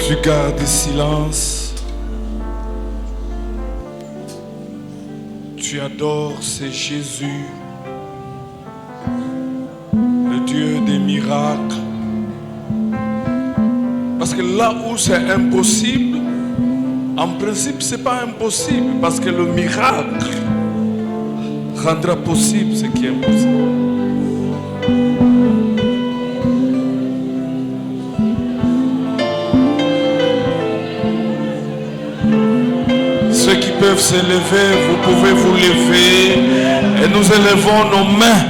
Tu gardes silence. Tu adores, c'est Jésus, le Dieu des miracles. Parce que là où c'est impossible, en principe, ce n'est pas impossible. Parce que le miracle rendra possible ce qui est impossible. Ceux qui peuvent se lever, vous pouvez vous lever et nous élevons nos mains.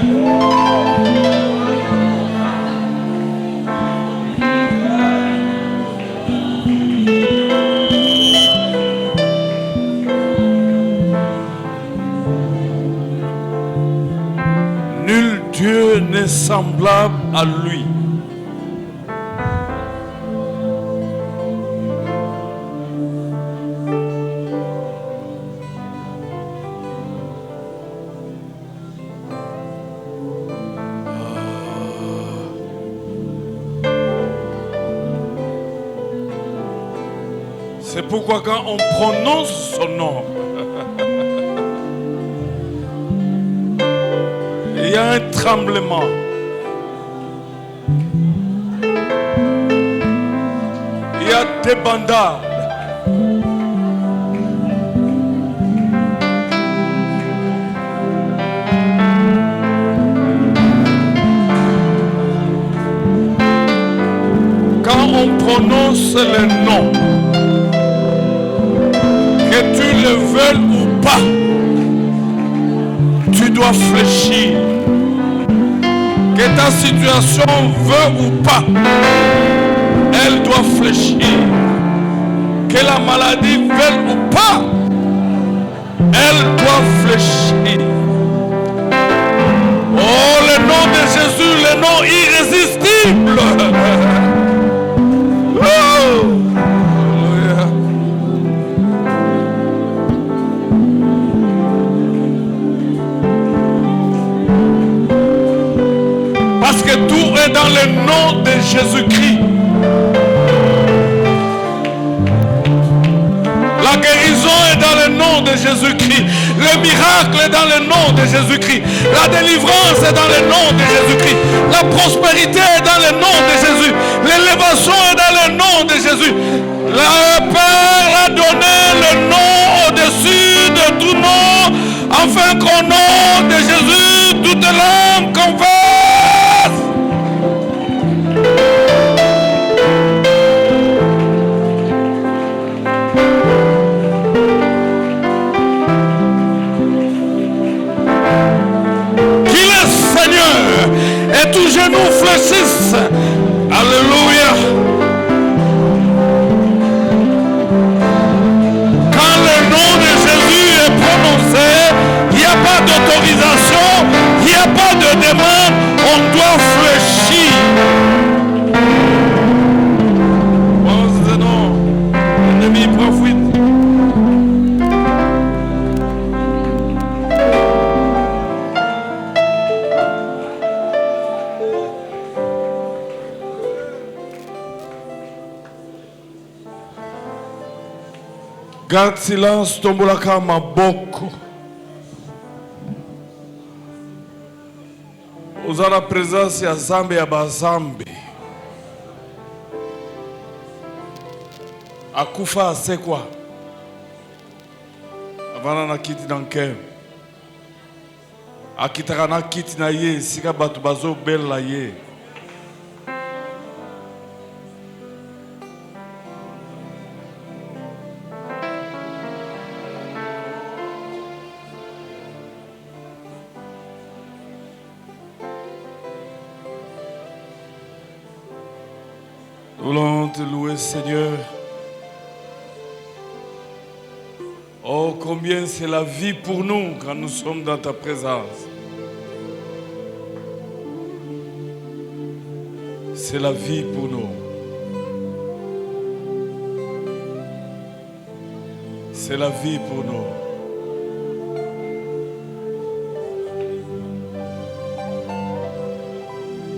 Nul Dieu n'est semblable à lui. C'est pourquoi quand on prononce son nom, il y a un tremblement. Il y a des bandades. Quand on prononce le nom, que tu le veuilles ou pas, tu dois fléchir. Que ta situation veut ou pas, elle doit fléchir. Que la maladie veuille ou pas, elle doit fléchir. Oh, le nom de Jésus, le nom irrésistible. Oh. Parce que tout est dans le nom de Jésus-Christ. La guérison est dans le nom de Jésus-Christ. Le miracle est dans le nom de Jésus-Christ. La délivrance est dans le nom de Jésus-Christ. La prospérité est dans le nom de Jésus. L'élévation est dans le nom de Jésus. Le Père a donné le nom au-dessus de tout nom, afin qu'au nom de Jésus, toute langue confesse. Et tout genou fléchisse. Alléluia. Quand le nom de Jésus est prononcé, il n'y a pas d'autorisation, il n'y a pas de demande, on doit fléchir. Pense non, l'ennemi profite. Garde silence, tombolaka maboko. Uza la présence ya Zambe ya bazambe. Akufa asekwa. Avana na kiti na nkem. Akitaka na kiti na ye, sika batu bazo bela ye. Nous voulons te louer, Seigneur. Oh, combien c'est la vie pour nous quand nous sommes dans ta présence. C'est la vie pour nous. C'est la vie pour nous.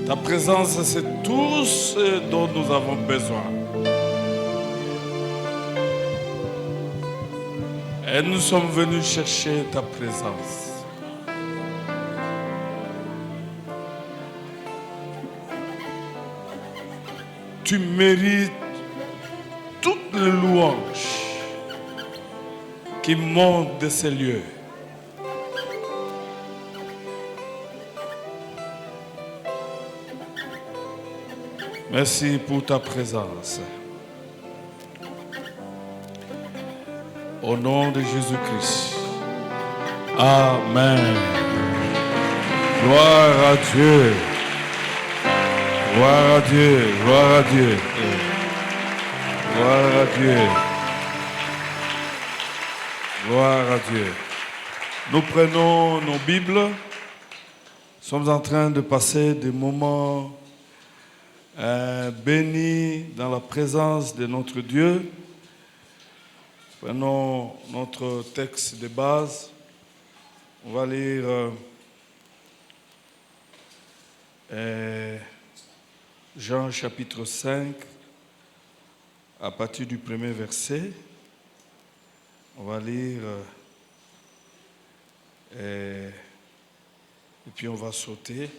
Ta présence, c'est tout ce dont nous avons besoin. Et nous sommes venus chercher ta présence. Tu mérites toutes les louanges qui montent de ces lieux. Merci pour ta présence. Au nom de Jésus-Christ. Amen. Gloire à Dieu. Gloire à Dieu. Gloire à Dieu. Gloire à Dieu. Gloire à Dieu. Nous prenons nos Bibles. Nous sommes en train de passer des moments bénis dans la présence de notre Dieu. Prenons notre texte de base. On va lire Jean chapitre 5 à partir du premier verset. On va lire et puis on va sauter.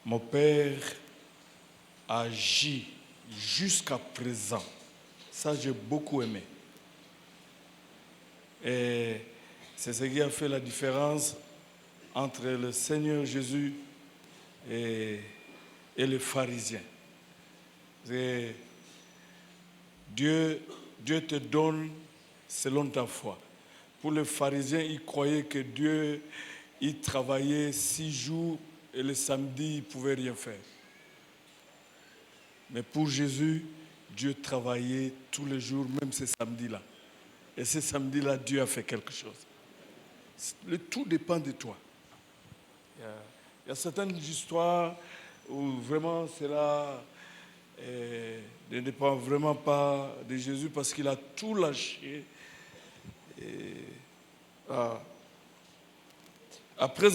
Mon Père agit jusqu'à présent. Ça, j'ai beaucoup aimé. Et c'est ce qui a fait la différence entre le Seigneur Jésus et les pharisiens. Dieu te donne selon ta foi. Pour les pharisiens, ils croyaient que Dieu, il travaillait 6 jours et le samedi, il ne pouvait rien faire. Mais pour Jésus, Dieu travaillait tous les jours, même ce samedi-là. Et ce samedi-là, Dieu a fait quelque chose. Le tout dépend de toi. Il y a certaines histoires où vraiment cela ne dépend vraiment pas de Jésus parce qu'il a tout lâché. Après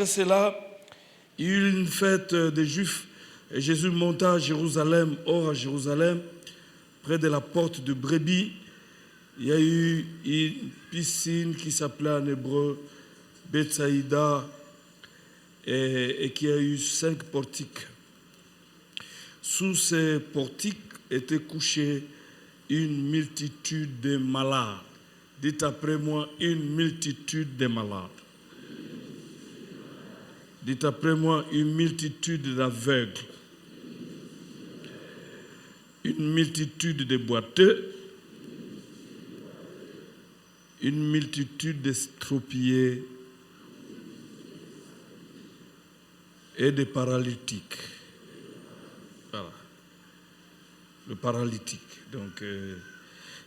cela, il y eut une fête des Juifs et Jésus monta à Jérusalem. Or, à Jérusalem, près de la porte de Brebis, il y a eu une piscine qui s'appelait en hébreu Bethsaïda et qui a eu 5 portiques. Sous ces portiques étaient couchés une multitude de malades. Dites après moi, une multitude de malades. Dites après moi, une multitude d'aveugles. Une multitude de boiteux. Une multitude d'estropiés et de paralytiques. Voilà. Le paralytique. Donc,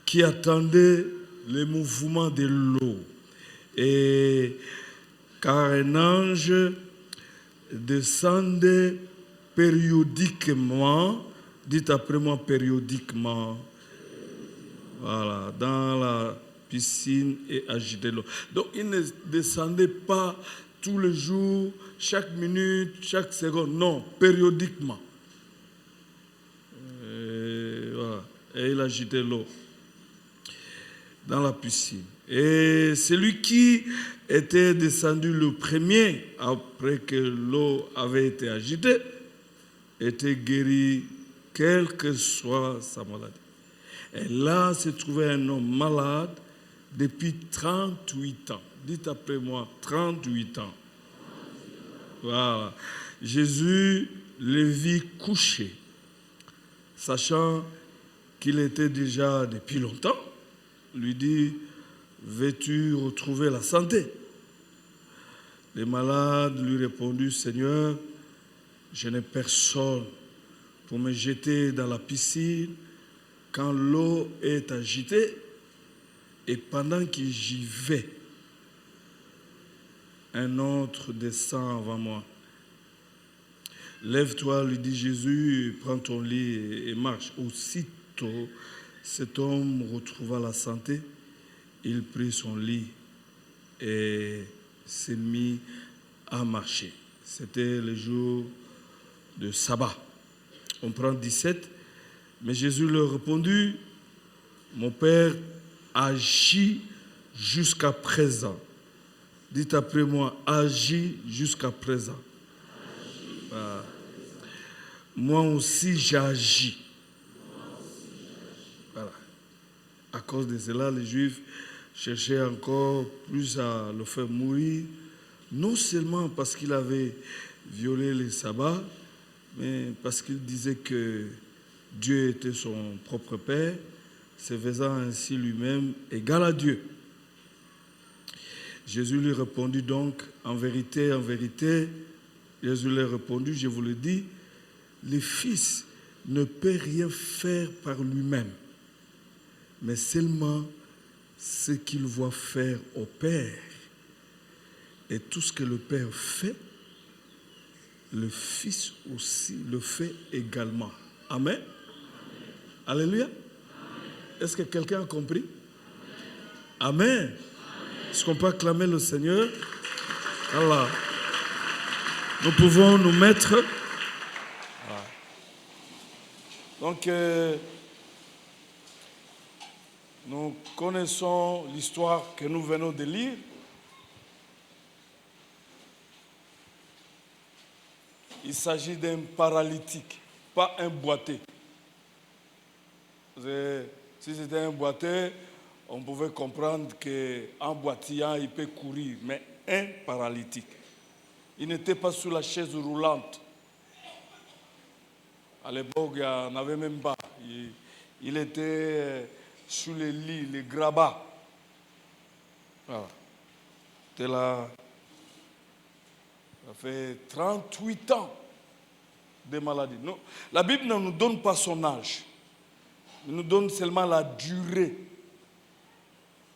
qui attendait le mouvement de l'eau. Et car un ange descendait périodiquement, dites après moi périodiquement, voilà, dans la piscine et agitait l'eau. Donc il ne descendait pas tous les jours, chaque minute, chaque seconde, non, périodiquement. Voilà. Et il agitait l'eau dans la piscine. Et celui qui était descendu le premier, après que l'eau avait été agitée, était guéri, quelle que soit sa maladie. Et là se trouvait un homme malade depuis 38 ans. Dites après moi, 38 ans. Voilà. Jésus le vit couché, sachant qu'il était déjà depuis longtemps, lui dit, veux-tu retrouver la santé? Les malades lui répondirent, Seigneur, je n'ai personne pour me jeter dans la piscine quand l'eau est agitée, et pendant que j'y vais, un autre descend avant moi. Lève-toi, lui dit Jésus, prends ton lit et marche. Aussitôt, cet homme retrouva la santé, il prit son lit et s'est mis à marcher. C'était le jour de sabbat. On prend 17. Mais Jésus leur répondit, Mon Père agit jusqu'à présent. Dites après moi, agit jusqu'à présent. Moi aussi j'agis. Voilà. À cause de cela, les Juifs cherchaient encore plus à le faire mourir, non seulement parce qu'il avait violé les sabbats, mais parce qu'il disait que Dieu était son propre Père, se faisant ainsi lui-même égal à Dieu. Jésus lui répondit donc, en vérité, Jésus lui répondit, je vous le dis, le Fils ne peut rien faire par lui-même, mais seulement ce qu'il voit faire au Père. Et tout ce que le Père fait, le Fils aussi le fait également. Amen. Alléluia. Est-ce que quelqu'un a compris? Amen. Est-ce qu'on peut acclamer le Seigneur? Alors, nous pouvons nous mettre. Donc, nous connaissons l'histoire que nous venons de lire. Il s'agit d'un paralytique, pas un boiteux. Si c'était un boiteux, on pouvait comprendre qu'en boitillant, il peut courir, mais un paralytique. Il n'était pas sous la chaise roulante. À l'époque, il n'y en avait même pas. Il était sous les lits, les grabats. Voilà. C'était là. Ça fait 38 ans de maladie. Non, la Bible ne nous donne pas son âge. Elle nous donne seulement la durée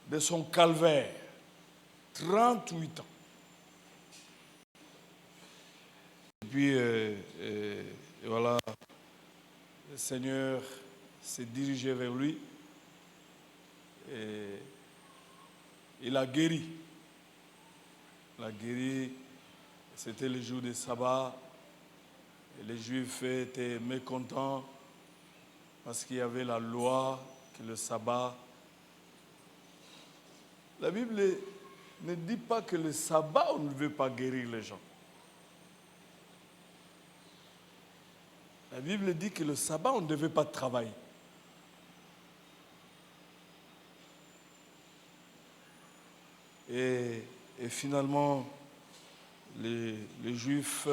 de son calvaire. 38 ans. Et puis, et voilà, le Seigneur s'est dirigé vers lui et il a guéri. Il a guéri, c'était le jour du sabbat. Et les Juifs étaient mécontents parce qu'il y avait la loi que le sabbat. La Bible ne dit pas que le sabbat, on ne veut pas guérir les gens. La Bible dit que le sabbat, on ne devait pas travailler. Et finalement, les Juifs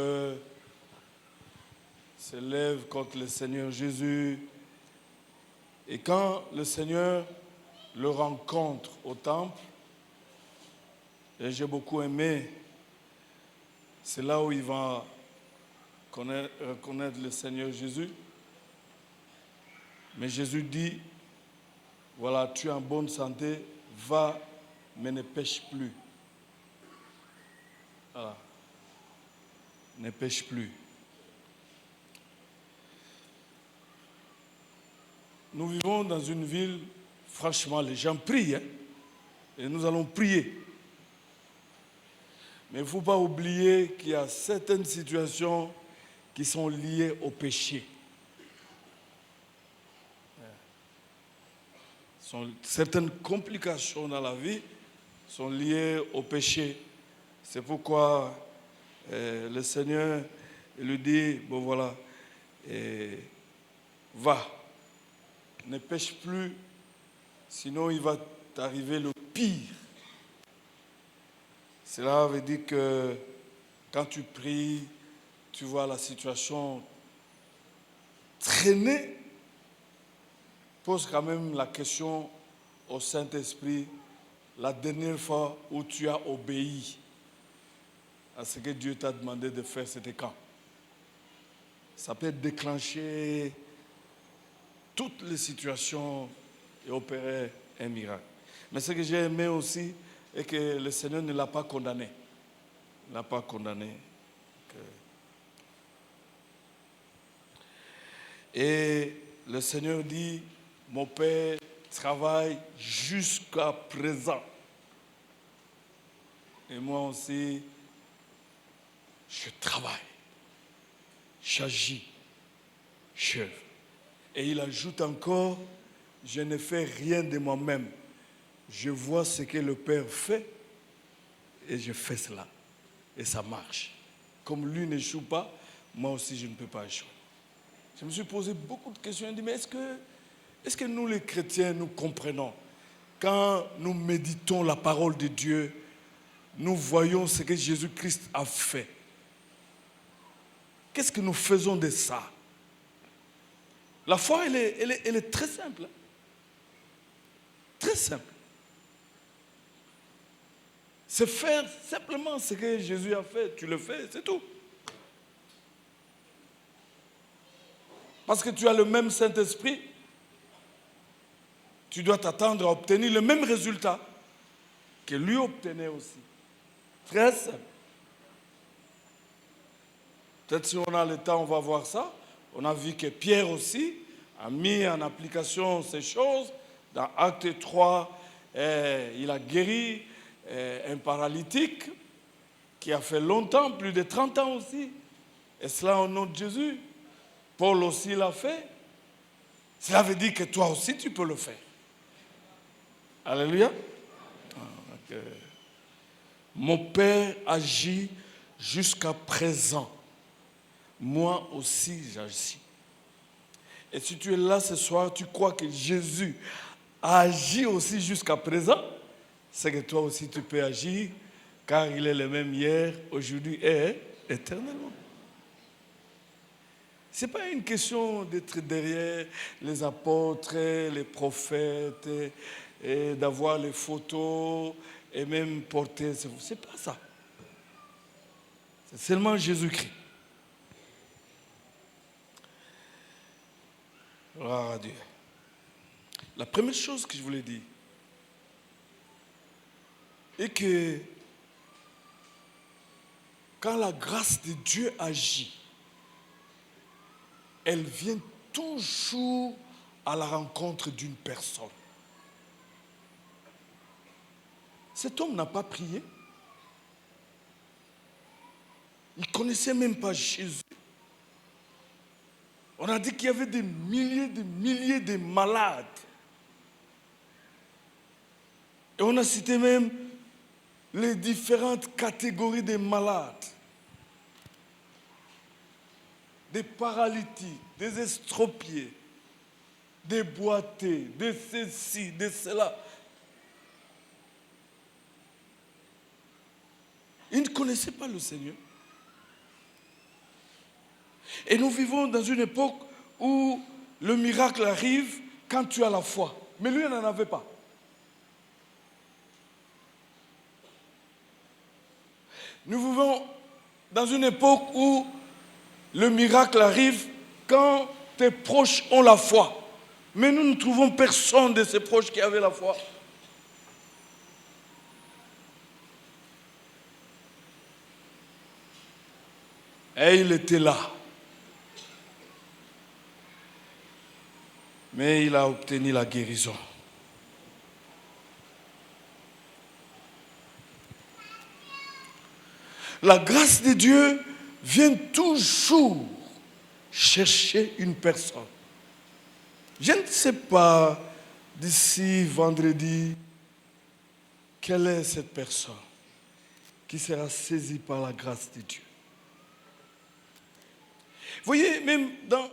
se lèvent contre le Seigneur Jésus. Et quand le Seigneur le rencontre au temple, et j'ai beaucoup aimé, c'est là où il va reconnaître le Seigneur Jésus. Mais Jésus dit, voilà, tu es en bonne santé, va, mais ne pêche plus. Voilà. Ne pêche plus. Nous vivons dans une ville, franchement, les gens prient, hein, et nous allons prier. Mais il ne faut pas oublier qu'il y a certaines situations qui sont liées au péché. Certaines complications dans la vie sont liées au péché. C'est pourquoi le Seigneur lui dit, bon voilà, va, ne pêche plus, sinon il va t'arriver le pire. Cela veut dire que quand tu pries, tu vois la situation traîner, pose quand même la question au Saint-Esprit, la dernière fois où tu as obéi à ce que Dieu t'a demandé de faire, c'était quand? Ça peut déclencher toutes les situations et opérer un miracle. Mais ce que j'ai aimé aussi est que le Seigneur ne l'a pas condamné. Il ne l'a pas condamné. Et le Seigneur dit, mon Père travaille jusqu'à présent. Et moi aussi, je travaille, j'agis, j'œuvre. Et il ajoute encore, je ne fais rien de moi-même. Je vois ce que le Père fait et je fais cela. Et ça marche. Comme lui n'échoue pas, moi aussi je ne peux pas échouer. Je me suis posé beaucoup de questions. Je me suis dit, mais est-ce que nous les chrétiens, nous comprenons? Quand nous méditons la parole de Dieu, nous voyons ce que Jésus-Christ a fait. Qu'est-ce que nous faisons de ça? La foi, elle est très simple. Très simple. C'est faire simplement ce que Jésus a fait. Tu le fais, c'est tout. Parce que tu as le même Saint-Esprit, tu dois t'attendre à obtenir le même résultat que lui obtenait aussi. Très simple. Peut-être si on a le temps, on va voir ça. On a vu que Pierre aussi a mis en application ces choses. Dans Acte 3, il a guéri un paralytique qui a fait longtemps, plus de 30 ans aussi. Et cela au nom de Jésus. Paul aussi l'a fait. Cela veut dire que toi aussi tu peux le faire. Alléluia. Mon Père agit jusqu'à présent. Moi aussi j'agis. Et si tu es là ce soir, tu crois que Jésus a agi aussi jusqu'à présent, c'est que toi aussi tu peux agir, car il est le même hier, aujourd'hui et éternellement. Ce n'est pas une question d'être derrière les apôtres, les prophètes, et d'avoir les photos et même porter. Ce n'est pas ça. C'est seulement Jésus-Christ. Gloire à Dieu. La première chose que je voulais dire est que quand la grâce de Dieu agit, elle vient toujours à la rencontre d'une personne. Cet homme n'a pas prié. Il ne connaissait même pas Jésus. On a dit qu'il y avait des milliers de malades. Et on a cité même les différentes catégories de malades. Des paralytiques, des estropiés, des boités, de ceci, de cela. Ils ne connaissaient pas le Seigneur. Et nous vivons dans une époque où le miracle arrive quand tu as la foi. Mais lui, il n'en avait pas. Nous vivons dans une époque où le miracle arrive quand tes proches ont la foi. Mais nous ne trouvons personne de ces proches qui avait la foi. Et il était là. Mais il a obtenu la guérison. La grâce de Dieu vient toujours chercher une personne. Je ne sais pas d'ici vendredi quelle est cette personne qui sera saisie par la grâce de Dieu. Vous voyez, même dans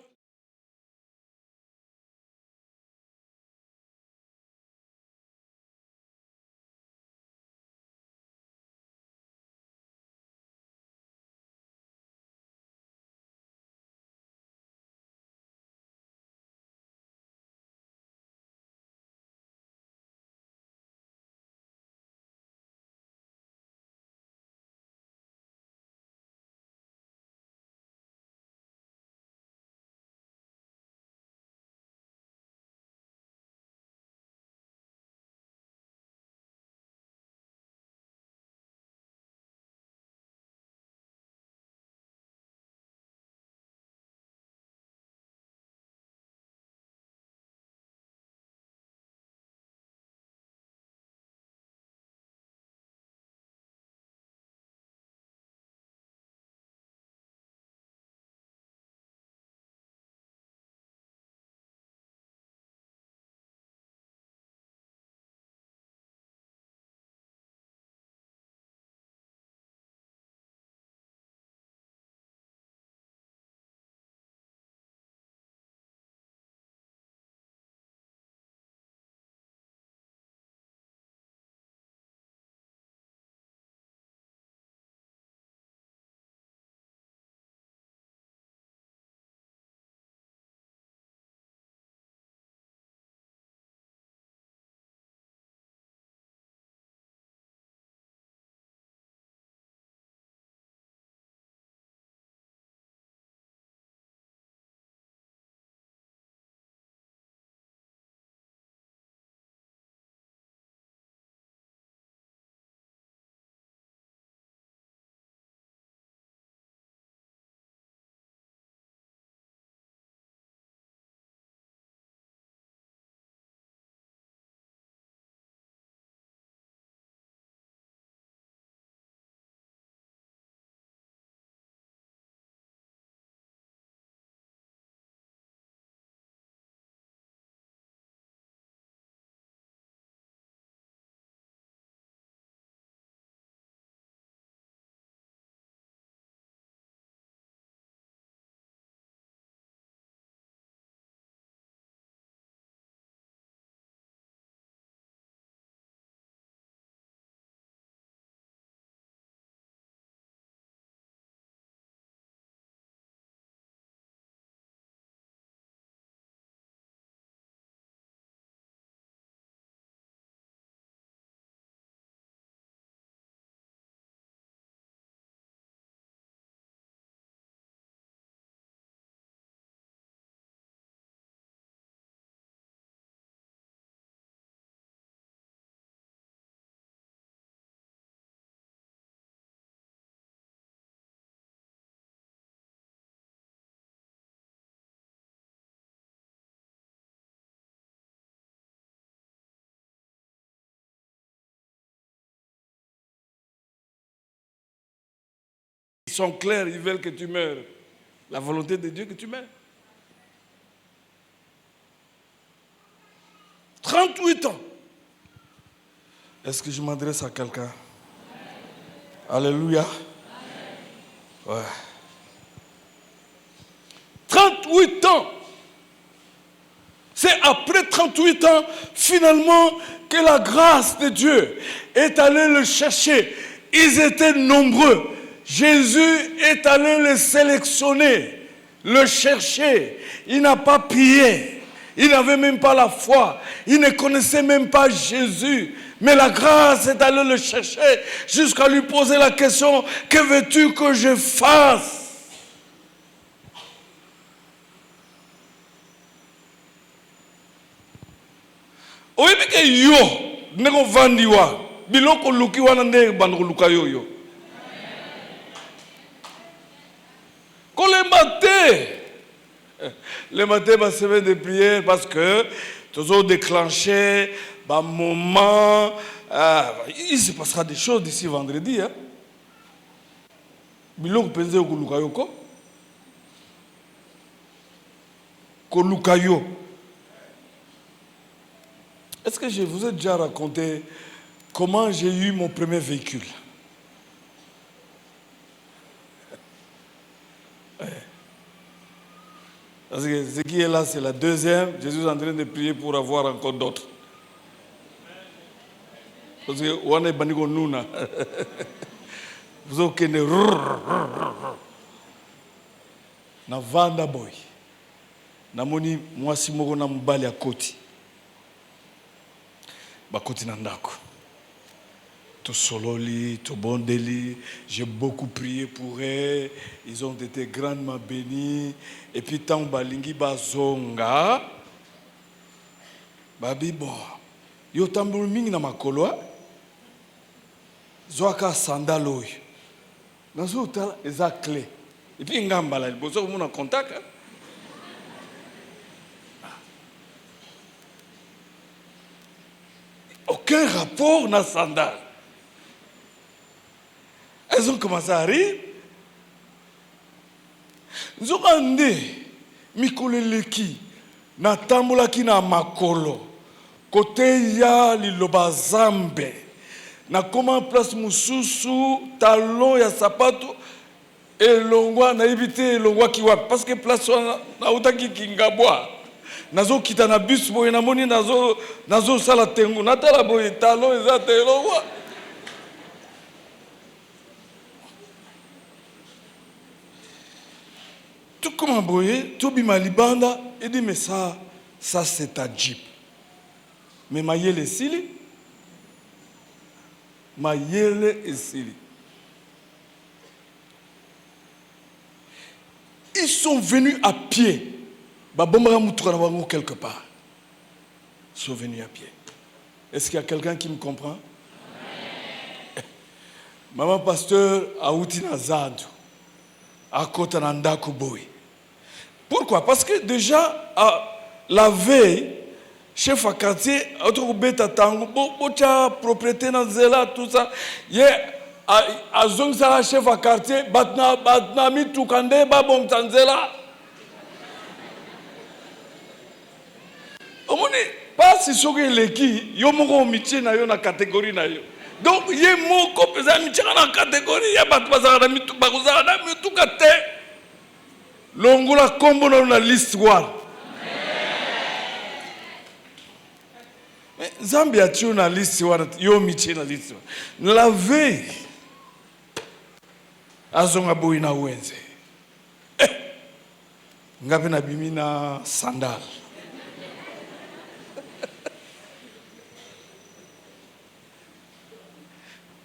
sont clairs, ils veulent que tu meurs. La volonté de Dieu que tu meurs. 38 ans. Est-ce que je m'adresse à quelqu'un? Alléluia. Ouais. 38 ans. C'est après 38 ans, finalement, que la grâce de Dieu est allée le chercher. Ils étaient nombreux. Jésus est allé les sélectionner, le chercher. Il n'a pas prié. Il n'avait même pas la foi. Il ne connaissait même pas Jésus. Mais la grâce est allée le chercher jusqu'à lui poser la question, que veux-tu que je fasse? Oyebi ke yo ndeko vandiwa biloko luki wana nde bandoko luka yo. Kolemba te. Le matin, ma semaine de prière, parce que toujours déclenché, moment, il se passera des choses d'ici vendredi. Biloko penze koluka yo ko? Koluka yo. Est-ce que je vous ai déjà raconté comment j'ai eu mon premier véhicule? Parce que ce qui est là, c'est la deuxième. Jésus est en train de prier pour avoir encore d'autres. Parce que on est banni nous na. Vous avez na vanda boy. Na moni mwasi moko na mbali ya koti. Bakoti na ndako. To sololi, to bondeli, j'ai beaucoup prié pour eux, ils ont été grandement bénis. Et puis tant balingi bazonga, babi bon, yo tambulu mingi na makolo, zoaka sandalo, nazo tala eza clé. Et puis ngambala, bozo mon contact. Aucun rapport na sandal. Elles ont commencé à rire. Nous avons dit, Mikoleleki, na tambolaki na makolo, côté ya liloba zambe, na comment place mususu, talon ya sapato, et longwa na évité longwa kiwa, parce que place na utaki kingabwa. Nazo kita na bus boy na moni nazo sala tengu, natala boy talon ezate longwa. Tout comme un boyer, tout bima libanda, et dit mais ça c'est ta Jeep. Mais ma yele est sili. Ma yele est sili. Ils sont venus à pied. Babomara moutoura na quelque part. Ils sont venus à pied. Est-ce qu'il y a quelqu'un qui me comprend? Maman pasteur a outi na zando. À côté de Boy. Pourquoi? Parce que déjà, la veille, chef à quartier, autre bêta tango, bocha propriété dans zela, tout ça. A zong sa chef à quartier, batna mi tukande babong tanzela. Omoni, pas si soge leki, yo moko miche na yo na catégorie na yo. Donc, il y a mon copain qui est dans la catégorie, il y a pas de bazar, il y a tout gâté. L'ongola combo dans la liste. Mais Zambia tu na liste, yo miché na liste. La veille, azonga boy na wenze. Ngabe na bimina sandal.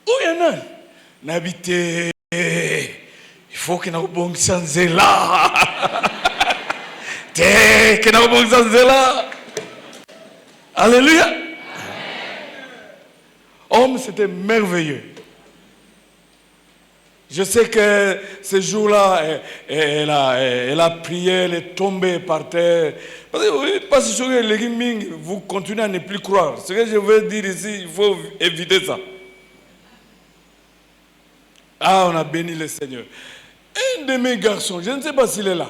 Où y en a? N'habité. Il faut qu'il y ait un bon sens là. Qu'il y ait un bon sens là. Alléluia. Homme, c'était merveilleux. Je sais que ce jour-là, elle a prié, elle est tombée par terre. Parce que vous continuez à ne plus croire. Ce que je veux dire ici, il faut éviter ça. Ah, on a béni le Seigneur. Un de mes garçons, je ne sais pas s'il est là.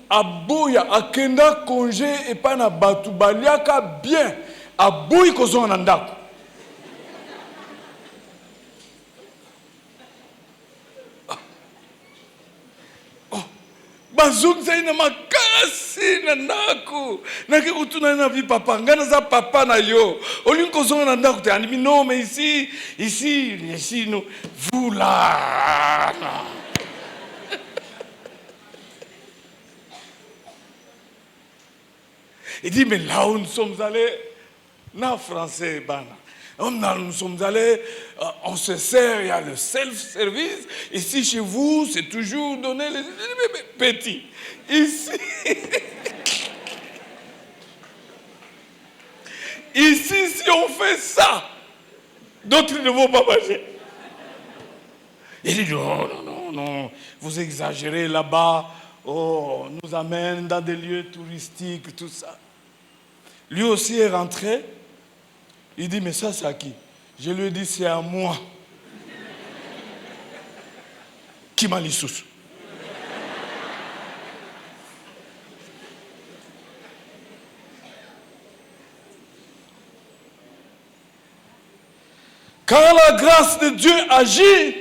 Aboya, akenda congé et pas na batu baliaka bien. Aboyi kozo na ndako. Bazouk zai na makasi na ndako. Naki kutuna na vi papa, ngana za papa na yo. Olin kozo na ndako te animi non mais ici nous vous là. Il dit, mais là où nous sommes allés, non français, nous sommes allés, on se sert, il y a le self-service. Ici, chez vous, c'est toujours donné les petits. Ici, ici, si on fait ça, d'autres ne vont pas manger. Il dit, non, vous exagérez là-bas, oh, on nous amène dans des lieux touristiques, tout ça. Lui aussi est rentré. Il dit, mais ça, c'est à qui? Je lui ai dit, c'est à moi. Qui m'a dit sous? Quand la grâce de Dieu agit,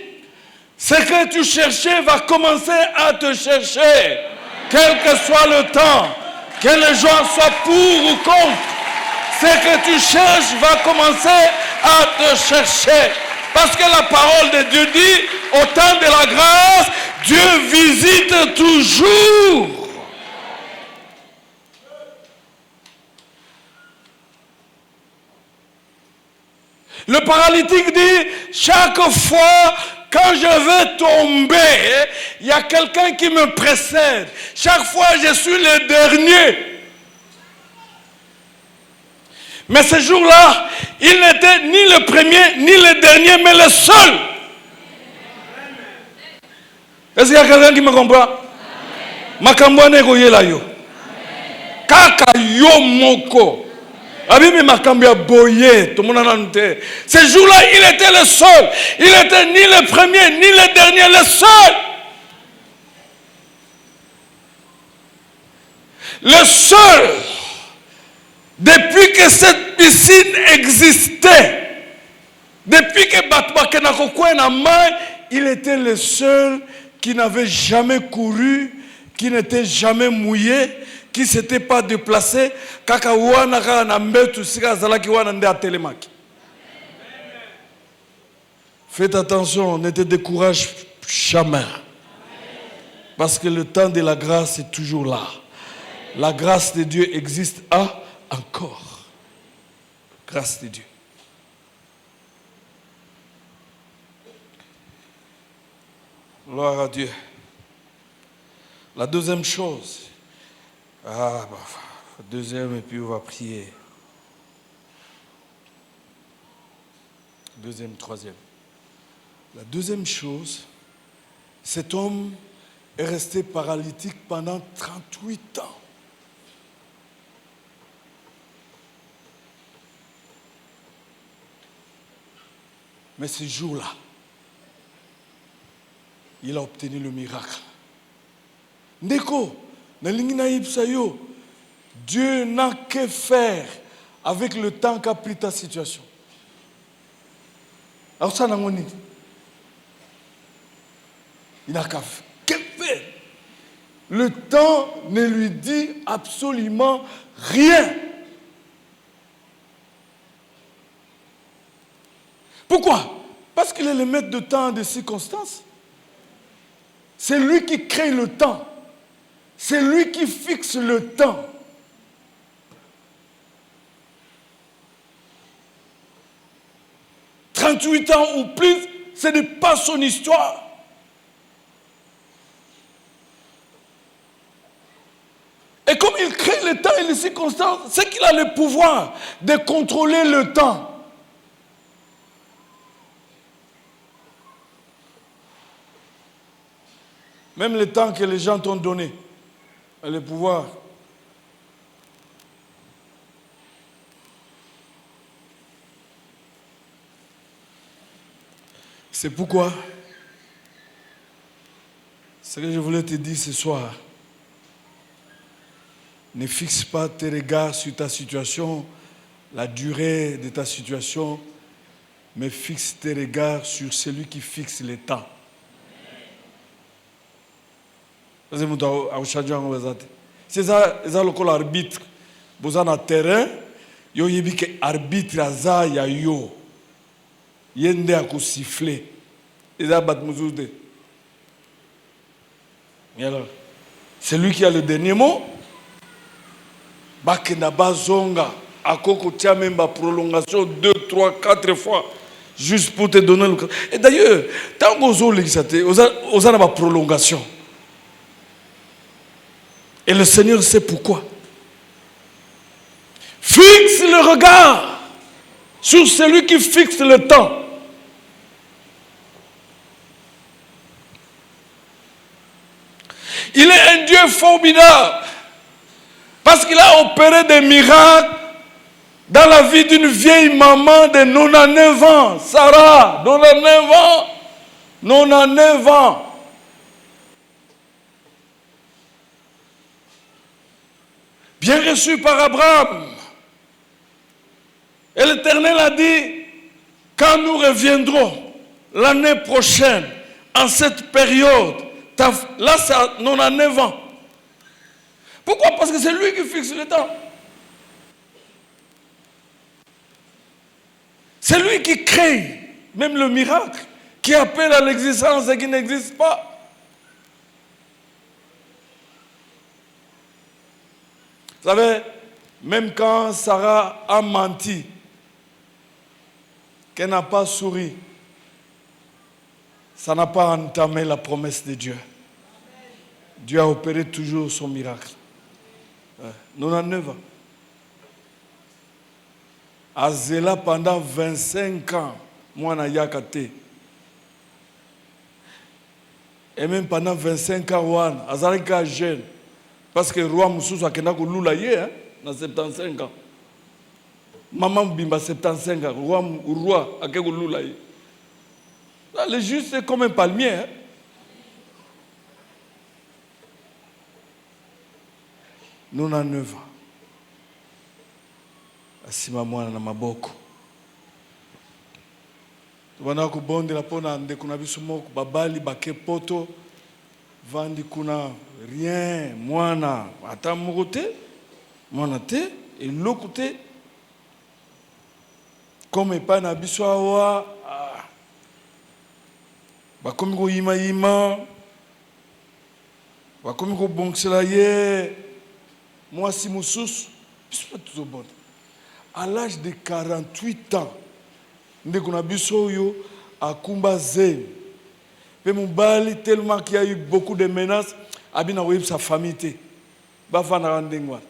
ce que tu cherchais va commencer à te chercher. Quel que soit le temps. Que les gens soient pour ou contre, ce que tu cherches va commencer à te chercher. Parce que la parole de Dieu dit, au temps de la grâce, Dieu visite toujours. Le paralytique dit, chaque fois quand je vais tomber, il y a quelqu'un qui me précède. Chaque fois, je suis le dernier. Mais ce jour-là, il n'était ni le premier, ni le dernier, mais le seul. Est-ce qu'il y a quelqu'un qui me comprend? Makambo ne koyela yo. Kaka yo moko. Abimi makambo ya boye, tout le monde en a. Ce jour-là, il était le seul. Il n'était ni le premier, ni le dernier, le seul. Le seul. Depuis que cette piscine existait, depuis que Batbakenako Kwenamai, il était le seul qui n'avait jamais couru, qui n'était jamais mouillé, qui ne s'était pas déplacé. Faites attention, ne te décourage jamais. Parce que le temps de la grâce est toujours là. La grâce de Dieu existe encore. Grâce de Dieu. Gloire à Dieu. La deuxième chose. Deuxième et puis on va prier. Deuxième, troisième. La deuxième chose, cet homme est resté paralytique pendant 38 ans. Mais ce jour-là, il a obtenu le miracle. Ndeko, Dieu n'a que faire avec le temps qu'a pris ta situation. Alors ça, il n'a qu'à faire. Le temps ne lui dit absolument rien. Pourquoi? Parce qu'il est le maître de temps des circonstances. C'est lui qui crée le temps. C'est lui qui fixe le temps. « 38 ans ou plus, ce n'est pas son histoire. Et comme il crée le temps et les circonstances, c'est qu'il a le pouvoir de contrôler le temps. Même le temps que les gens t'ont donné, le pouvoir. C'est pourquoi Ce que je voulais te dire ce soir, ne fixe pas tes regards sur ta situation, la durée de ta situation, mais fixe tes regards sur celui qui fixe les temps. Si c'est le arbitre, vous avez un terrain, vous avez un arbitre aza ya yo. Yende a sifflé. Et alors, c'est lui qui a le dernier mot. Bakenda bazonga. Akoko tia même ma prolongation 2, 3, 4 fois. Juste pour te donner le... Et d'ailleurs, tant que vous avez une prolongation. Et le Seigneur sait pourquoi. Fixe le regard sur celui qui fixe le temps. Il est un Dieu formidable. Parce qu'il a opéré des miracles dans la vie d'une vieille maman de 99 ans. Sarah, 99 ans. 99 ans. Bien reçu par Abraham. Et l'Éternel a dit, quand nous reviendrons l'année prochaine, en cette période, là c'est à 99 ans. Pourquoi? Parce que c'est lui qui fixe le temps. C'est lui qui crée même le miracle, qui appelle à l'existence ce qui n'existe pas. Vous savez, même quand Sarah a menti, qu'elle n'a pas souri, ça n'a pas entamé la promesse de Dieu. Dieu a opéré toujours son miracle. 99 ans. Azela pendant 25 ans, moi na yakate. Et même pendant 25 ans, Wan, Azarika jeune. Parce que le roi Moussous a kena lula ye, na 75 ans. Maman Bimba 75 ans, roi a kena lula ye. Là, le juste c'est comme un palmier. Hein? Nous avons 9 ans. Asima mwana na maboko. Tubana kubondela pona nde kuna biso moko babali bake poto vandi kuna rien mwana ata moko te mwana te eloko te comme epai na biso awa bakomi koyima bakomi kobongisela ye mwasi mosusu biso tozobona. À l'âge de 48 ans, ndeko na biso oyo akumba zemi. Pe mobali tellement qu'il y a eu beaucoup de menaces, abina web sa famille te. Ba fana randengwa.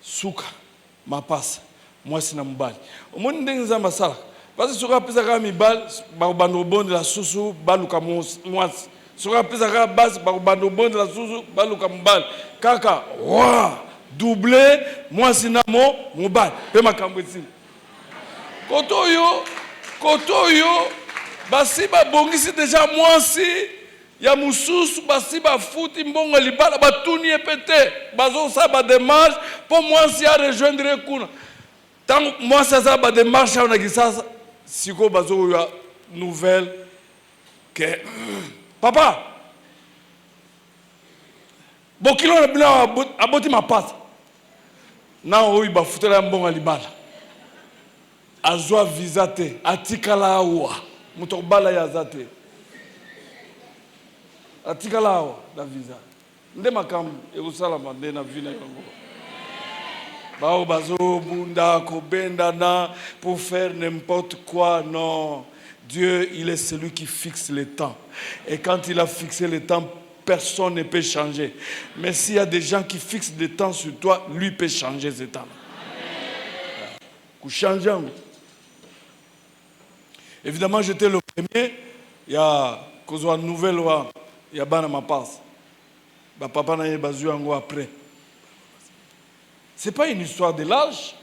Suka mapasa mwasi na mobali. Omoni ndenge nzamba sala. Parce que soka pesa ka mibali ba bando bonde la susu baluka mwasi. Soka pesa ka base ba bando bonde la susu baluka mobali. Kaka wa doublé, moi sinamo, mon bal, pe makambo eti. Kotoyo, basi ba bongisi déjà moi si ya mususu basi ba futi mbongo libala ba tuni epete, bazo sa ba démarche pour moi si a rejoindre kuna. Tant moi ça ba démarche on a qui ça siko bazo ya nouvelle que papa bokilo na bina aboti ma passe. Na oyi ba futela mbonga libala. Azwa visa te, atikala awa. Muto bala ya zate. Atikala awa la visa. Nde makam e usala mande na vina yango. Bao bazo bunda ko benda na pour faire n'importe quoi, non. Dieu, il est celui qui fixe le temps. Et quand il a fixé le temps, personne ne peut changer. Mais s'il y a des gens qui fixent des temps sur toi, lui peut changer ce temps. Évidemment, j'étais le premier. Il y a une nouvelle loi. Il y a ma passe. Papa n'a pas besoin après. Ce n'est pas une histoire de l'âge.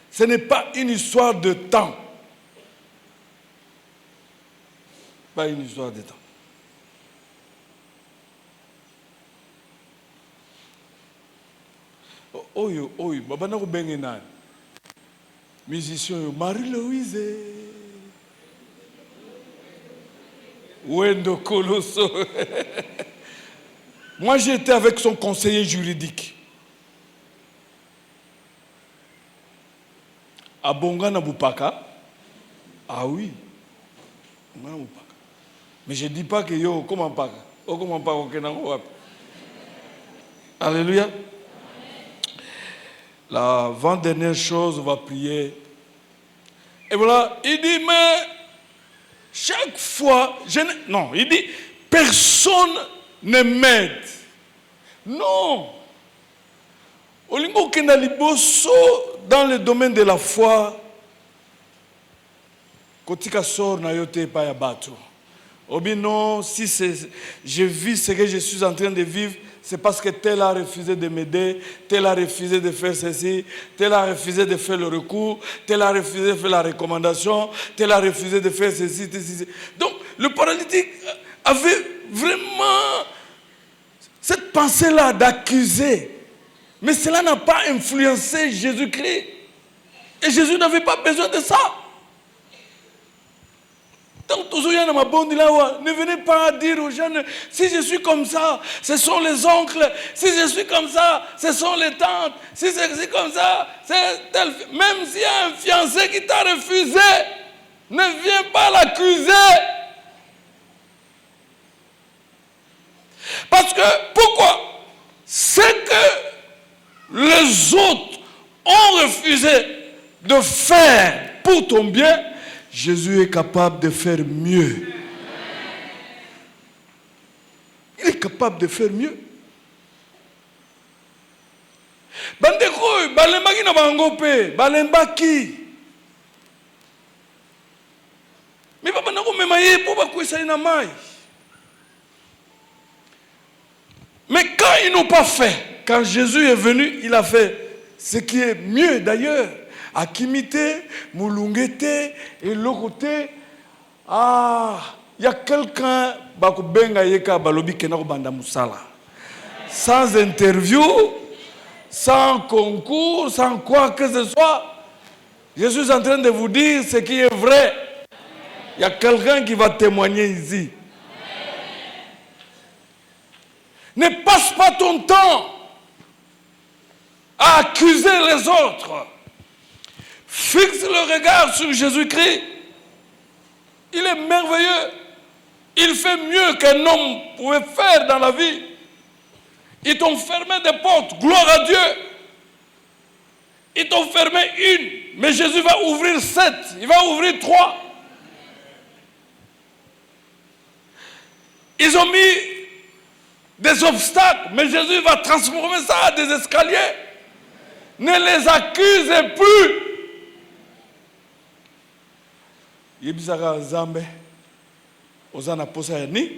Ce n'est pas une histoire de temps. Pas une histoire de temps. Oyo, babana ko bengi nani? Musicien, Marie-Louise. Wendo Colosso. Moi, j'étais avec son conseiller juridique. À Bongana Boupaka. Ah oui. Mais je ne dis pas que yo, comment pas? Comment pas? Alléluia. La avant-dernière chose, on va prier. Et voilà, il dit, mais chaque fois, il dit, personne ne m'aide. Non. Olingo kenda liboso dans le domaine de la foi. Kotika sort na yote pa ya bato. Obi non, si je vis ce que je suis en train de vivre, c'est parce que tel a refusé de m'aider, tel a refusé de faire ceci, tel a refusé de faire le recours, tel a refusé de faire la recommandation, tel a refusé de faire ceci, ceci. Donc, le paralytique avait vraiment cette pensée-là d'accuser. Mais cela n'a pas influencé Jésus-Christ. Et Jésus n'avait pas besoin de ça. Donc, ne venez pas dire aux jeunes, si je suis comme ça, ce sont les oncles. Si je suis comme ça, ce sont les tantes. Si je suis comme ça, c'est tel. Même s'il y a un fiancé qui t'a refusé, ne viens pas l'accuser. Parce que, pourquoi? C'est que les autres ont refusé de faire pour ton bien. Jésus est capable de faire mieux. Il est capable de faire mieux. Bandeko, balembaki na bango pe, balembaki. Mais papa nako memaye pour bakwisa na mai. Mais quand ils n'ont pas fait, quand Jésus est venu, il a fait ce qui est mieux d'ailleurs. Akimité, Moulungete et Lokote. Ah, il y a quelqu'un sans interview, sans concours, sans quoi que ce soit. Je suis en train de vous dire ce qui est vrai. Il y a quelqu'un qui va témoigner ici. Ne passe pas ton temps à accuser les autres. Fixe le regard sur Jésus-Christ. Il est merveilleux. Il fait mieux qu'un homme pouvait faire dans la vie. Ils t'ont fermé des portes. Gloire à Dieu. Ils t'ont fermé une. Mais Jésus va ouvrir 7. Il va ouvrir 3. Ils ont mis des obstacles. Mais Jésus va transformer ça en des escaliers. Ne les accusez plus. Yebisaka Zambe, Ozana Posayani.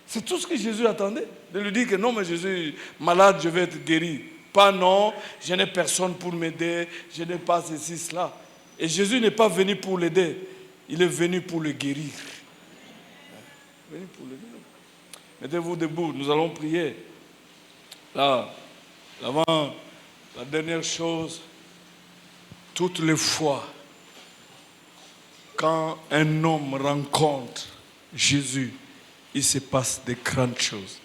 C'est tout ce que Jésus attendait. De lui dire que non, mais Jésus, malade, je vais être guéri. Pas non, je n'ai personne pour m'aider, je n'ai pas ceci, cela. Et Jésus n'est pas venu pour l'aider, il est venu pour le guérir. Mettez-vous debout, nous allons prier. Là, avant, la dernière chose. Toutes les fois, quand un homme rencontre Jésus, il se passe de grandes choses.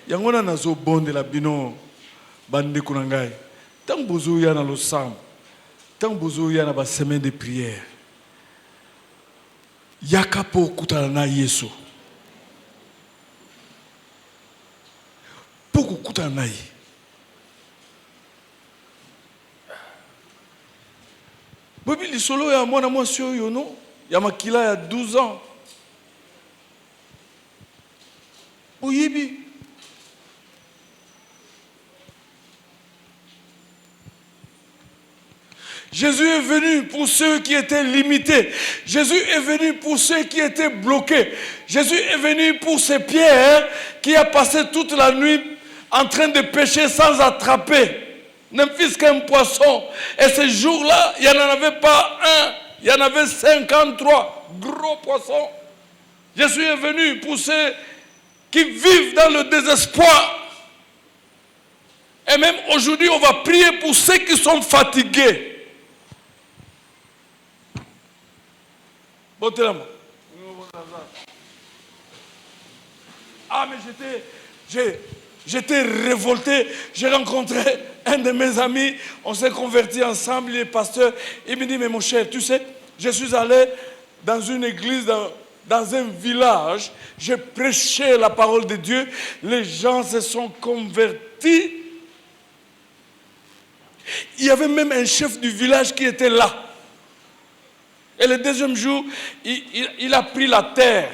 Yangona nazo bonde la bino bande kunangai. Tant bozo ya na lo sam, tant bozo ya na ba semaine de prière. Yaka po kutana na Yesu. Pour kutana na ye. Bobi lisolo ya mwana mwasi oyo no ya makila ya 12 ans. Oyibi. Jésus est venu pour ceux qui étaient limités. Jésus est venu pour ceux qui étaient bloqués. Jésus est venu pour ces pierres qui a passé toute la nuit en train de pêcher sans attraper. N'un fils qu'un poisson. Et ce jour-là, il n'y en avait pas un, il y en avait 53 gros poissons. Jésus est venu pour ceux qui vivent dans le désespoir. Et même aujourd'hui, on va prier pour ceux qui sont fatigués. Ah, mais j'étais révolté. J'ai rencontré un de mes amis. On s'est convertis ensemble. Il est pasteur. Il me dit, mais mon cher, tu sais, je suis allé dans une église, dans un village. J'ai prêché la parole de Dieu. Les gens se sont convertis. Il y avait même un chef du village qui était là. Et le deuxième jour, il a pris la terre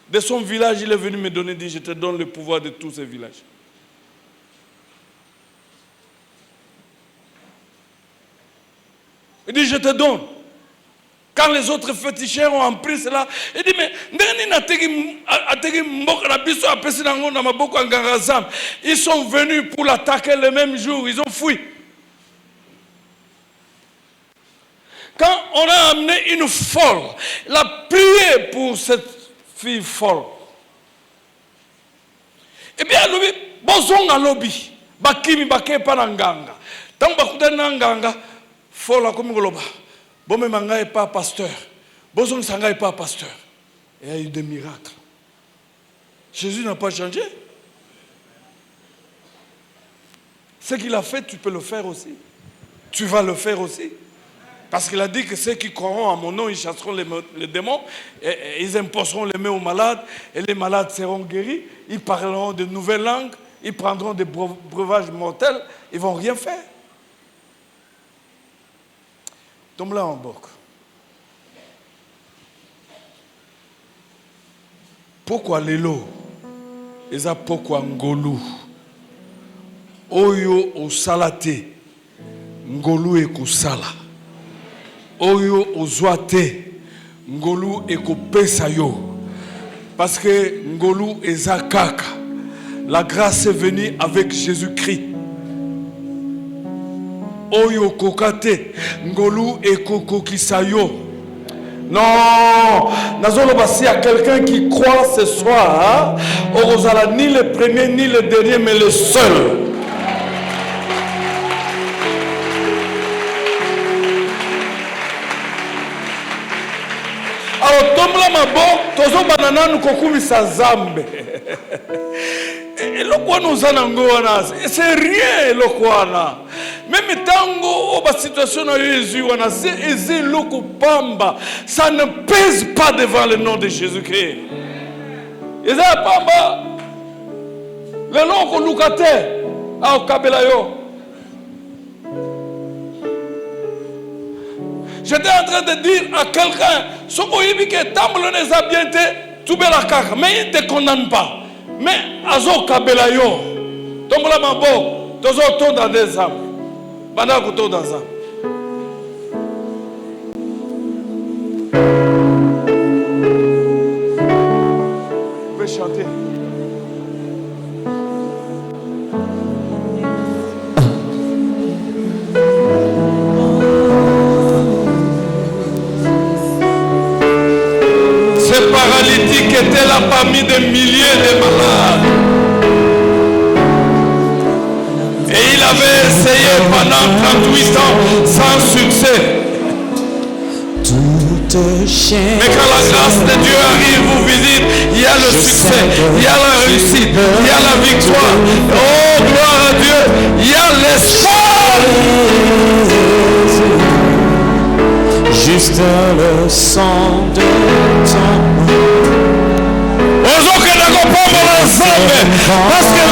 de son village. Il est venu me donner, il dit, je te donne le pouvoir de tous ces villages. Il dit, je te donne. Quand les autres féticheurs ont pris cela, il dit, mais ils sont venus pour l'attaquer le même jour. Ils ont fui. Quand on a amené une folle, la prié pour cette fille folle. Eh bien, lui, bozong a lobby, bakimi baké pananganga. Tant bakuta nanganga, folle a comme goloba. Bomé manga est pas pasteur. Bozong sanga est pas pasteur. Et il y a eu des miracles. Jésus n'a pas changé. Ce qu'il a fait, tu peux le faire aussi. Tu vas le faire aussi. Parce qu'il a dit que ceux qui croiront à mon nom, ils chasseront les démons, et ils imposeront les mains aux malades, et les malades seront guéris, ils parleront de nouvelles langues, ils prendront des breuvages mortels, ils ne vont rien faire. Tombe là en bok. Pourquoi l'élo? Et ça pourquoi ngolu? Oyo au salate, ngolu et kusala. Oyo ozwate ngolu ekopesa yo parce que ngolu ezakaka. La grâce est venue avec Jésus-Christ. Oyo kokate ngolu ekokokisa yo. Non, nazolo basi à quelqu'un qui croit ce soir, orozala ni le premier ni le dernier mais le seul. Alors, tombe ma bon, tozo banana nous kokumisa zambe. Et le quoi nous en c'est rien le quoi. Même tango oba situation na Jésus wana c'est loko pamba, ça ne pèse pas devant le nom de Jésus-Christ. Et ça pamba le loko lukate au kabelayo. J'étais en train de dire à quelqu'un, ce qui est tambour les habités, tout bel akak, mais il ne te condamne pas. Mais azo kabelayo, tombola mabo, tozo to dans des âmes, bana kuto dans âmes. Vous pouvez chanter. Paralytique était là parmi des milliers de malades. Et il avait essayé pendant 38 ans sans succès. Mais quand la grâce de Dieu arrive, vous visite, il y a le succès, il y a la réussite, il y a la victoire. Oh, gloire à Dieu, il y a l'espoir. Juste le sang de ton parce que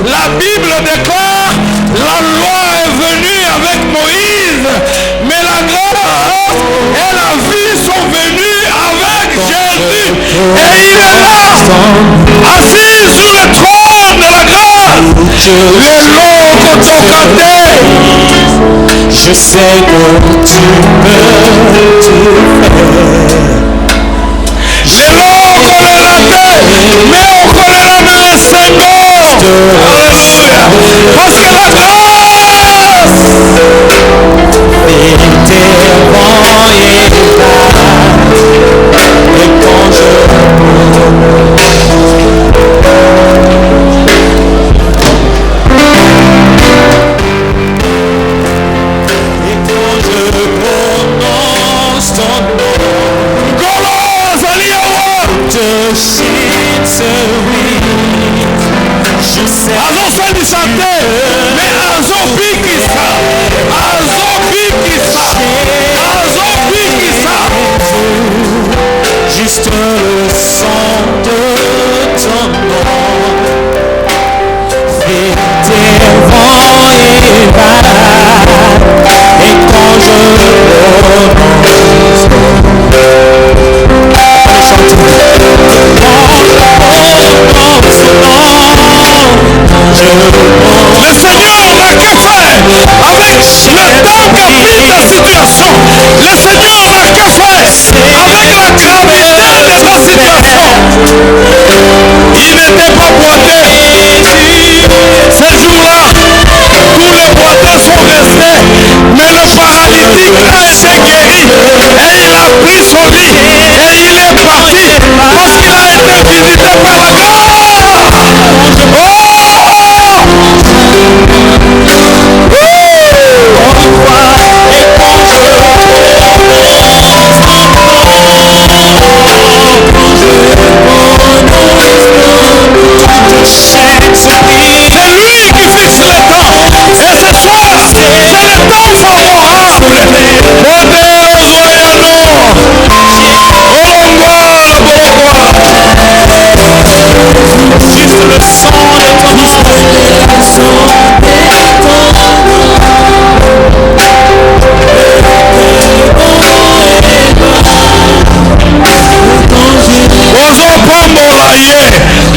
la Bible déclare la loi est venue avec Moïse, mais la grâce et la vie sont venues avec Jésus. Et il est là, assis sur le trône de la grâce. Le long tocate. Je sais que tu peux tout faire. Mais on connaît la main à 5 ans. Alléluia. Parce que la grâce était envoyée là. Et quand je Juste le sang de ton nom fait devant et et quand je prononce le Seigneur n'a que faire avec le temps qu'a pris ta situation. Le Seigneur n'a que faire avec la gravité de ta situation. Il n'était pas boité. Ces jours-là, tous les boiteux sont restés, mais le paralytique a été guéri et il a pris son lit et il est parti parce qu'il a été visité par la grâce. C'est lui qui fixe le temps. Et ce soir, c'est le temps favorable. Juste le sang de ton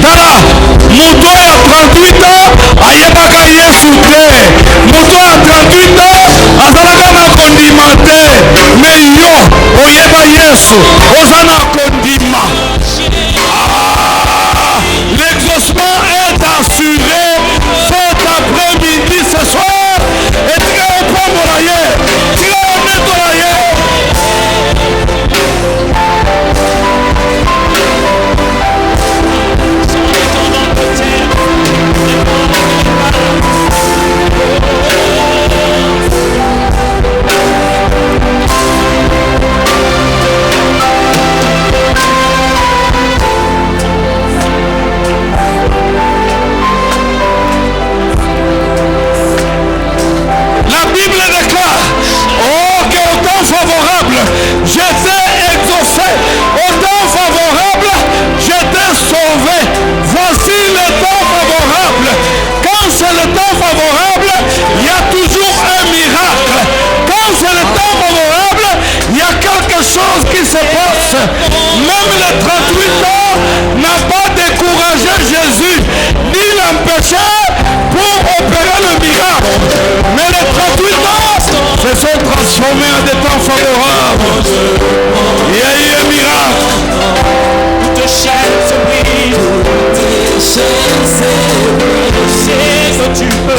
tala moto ya 38 ans ayebaka yesu te, moto ya 38 ans azalaka na kondima te, me yo oyeba yesu oza na kondima. L'exaucement est assuré cet après-midi, ce soir, et tu vas prendre la hier, tu vas mettre la hier. La Bible déclare, oh, qu'au temps favorable, j'étais exaucé. Au temps favorable, j'étais sauvé. Voici le temps favorable. Quand c'est le temps favorable, il y a toujours un miracle. Quand c'est le temps favorable, il y a quelque chose qui se passe. Même le 38 ans n'a pas découragé Jésus, ni l'empêché pour opérer le miracle. Mais les 38 ans se sont transformés en des temps favorables. Il y a eu un miracle. Toutes chaînes se brisent, je sais que tu peux, le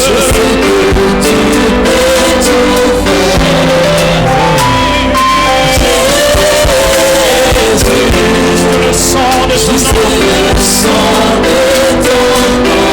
sang de ton nom.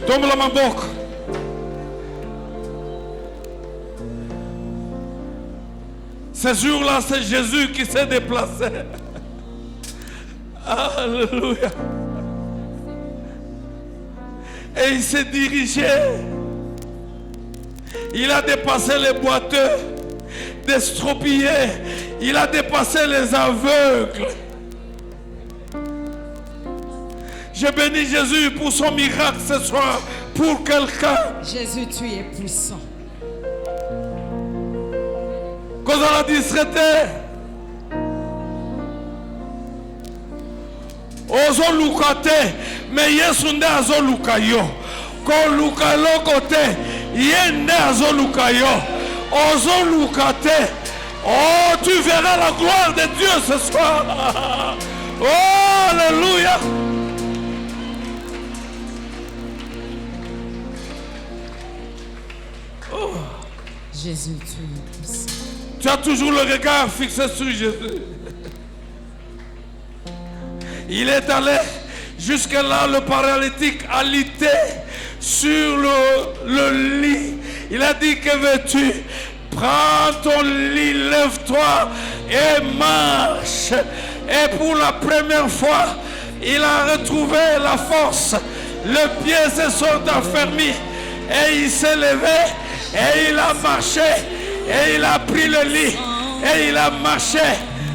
Tombe la maboko. Ce jour-là, c'est Jésus qui s'est déplacé. Alléluia. Et il s'est dirigé. Il a dépassé les boiteux, d'estropiés. Il a dépassé les aveugles. Je bénis Jésus pour son miracle ce soir. Pour quelqu'un. Jésus, tu es puissant. Cosa la disrete. Ozo lukate. Mais Yesu nde azo lukayo. Ko lukalo te. Yende azo lukayo. Ozo lukate. Oh, tu verras la gloire de Dieu ce soir. Oh, alléluia. Oh. Jésus, tu es puissant. Tu as toujours le regard fixé sur Jésus. Il est allé jusque là, le paralytique alité sur le lit. Il a dit, que veux-tu? Prends ton lit, lève-toi et marche. Et pour la première fois, il a retrouvé la force. Le pied se sont affermis et il s'est levé et il a marché et il a pris le lit et il a marché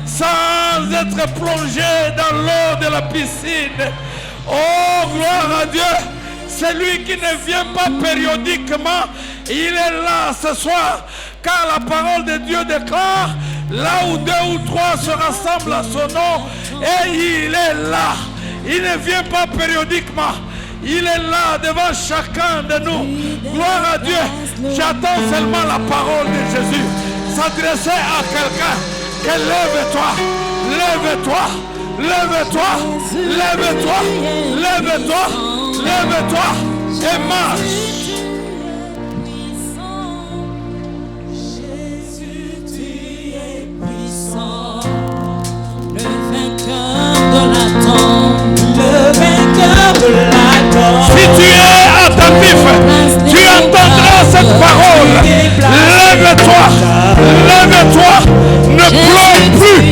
sans être plongé dans l'eau de la piscine. Oh, gloire à Dieu. C'est lui qui ne vient pas périodiquement. Il est là ce soir, car la parole de Dieu déclare, là où 2 ou 3 se rassemblent à son nom, et il est là. Il ne vient pas périodiquement. Il est là devant chacun de nous. Gloire à Dieu. J'attends seulement la parole de Jésus s'adresser à quelqu'un. Que lève-toi, lève-toi, lève-toi, lève-toi, lève-toi, lève-toi et marche. Jésus, tu es puissant. Le vainqueur de la tombe. Le vainqueur de la tombe. Si tu es attentif, tu entendras cette parole. Lève-toi, lève-toi, ne pleure plus.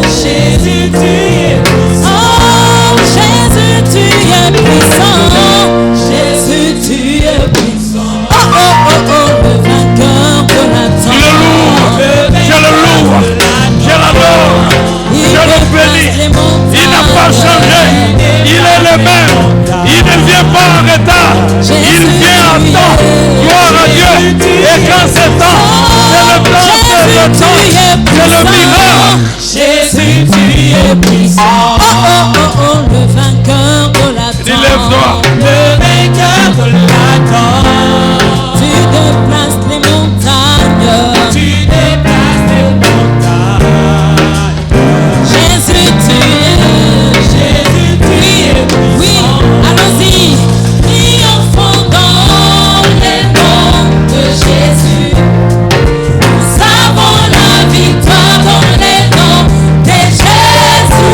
Jésus, tu es puissant. Oh, Jésus, tu es puissant. Jésus, tu es puissant. Oh, oh, oh, oh, le vainqueur de la tombe. Je le loue, je l'adore, je le bénis. Il n'a pas changé, il est le même. Il ne vient pas en retard, il vient à temps. Gloire à Dieu. Et quand c'est temps, c'est le temps, c'est le temps, c'est le miracle. Jésus, tu es puissant. Oh, oh, oh, oh, le vainqueur de la tombe. Lève-toi. Le vainqueur de la tombe. Tu déplaces les montagnes. Tu déplaces les montagnes. Jésus, tu es. Jésus, tu es puissant. Oui, allons-y. Triomphons dans les noms de Jésus. Nous avons la victoire dans les noms de Jésus.